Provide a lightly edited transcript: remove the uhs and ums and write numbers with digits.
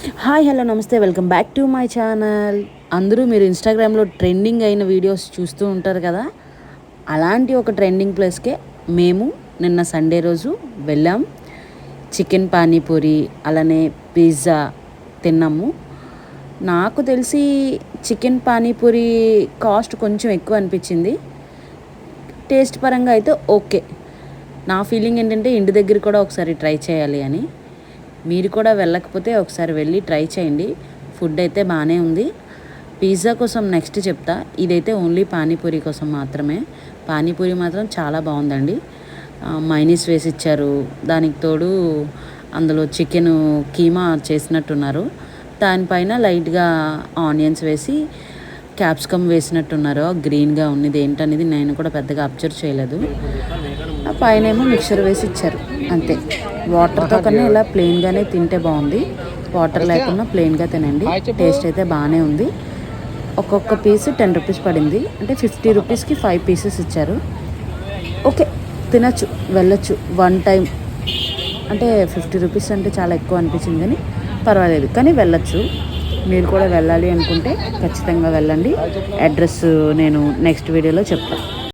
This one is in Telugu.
హాయ్ హలో నమస్తే welcome back to my channel. అందరూ మీరు ఇన్స్టాగ్రామ్లో ట్రెండింగ్ అయిన వీడియోస్ చూస్తూ ఉంటారు కదా, అలాంటి ఒక ట్రెండింగ్ ప్లేస్కే మేము నిన్న సండే రోజు వెళ్ళాం. చికెన్ పానీపూరి అలానే పిజ్జా తిన్నాము. నాకు తెలిసి చికెన్ పానీపూరి కాస్ట్ కొంచెం ఎక్కువ అనిపించింది. టేస్ట్ పరంగా అయితే ఓకే. నా ఫీలింగ్ ఏంటంటే ఇంటి దగ్గర కూడా ఒకసారి ట్రై చేయాలి అని. మీరు కూడా వెళ్ళకపోతే ఒకసారి వెళ్ళి ట్రై చేయండి. ఫుడ్ అయితే బాగానే ఉంది. పిజ్జా కోసం నెక్స్ట్ చెప్తా. ఇదైతే ఓన్లీ పానీపూరి కోసం మాత్రమే. పానీపూరి మాత్రం చాలా బాగుందండి. మైనీస్ వేసి ఇచ్చారు. దానికి తోడు అందులో చికెన్ కీమా చేసినట్టున్నారు. దానిపైన లైట్గా ఆనియన్స్ వేసి క్యాప్సికమ్ వేసినట్టున్నారు. గ్రీన్గా ఉన్నది ఏంటనేది నేను కూడా పెద్దగా అబ్జర్వ్ చేయలేదు. ఆ పైన ఏమో మిక్చర్ వేసి ఇచ్చారు అంతే. వాటర్తో కన్నా ఇలా ప్లెయిన్గానే తింటే బాగుంది. వాటర్ లేకుండా ప్లెయిన్గా తినండి. టేస్ట్ అయితే బాగానే ఉంది. ఒక్కొక్క పీస్ 10 రూపీస్ పడింది. అంటే 50 రూపీస్కి 5 పీసెస్ ఇచ్చారు. ఓకే, తినచ్చు, వెళ్ళొచ్చు వన్ టైం. అంటే 50 రూపీస్ అంటే చాలా ఎక్కువ అనిపించింది, కానీ పర్వాలేదు, కానీ వెళ్ళొచ్చు. మీరు కూడా వెళ్ళాలి అనుకుంటే ఖచ్చితంగా వెళ్ళండి. అడ్రస్ నేను నెక్స్ట్ వీడియోలో చెప్తాను.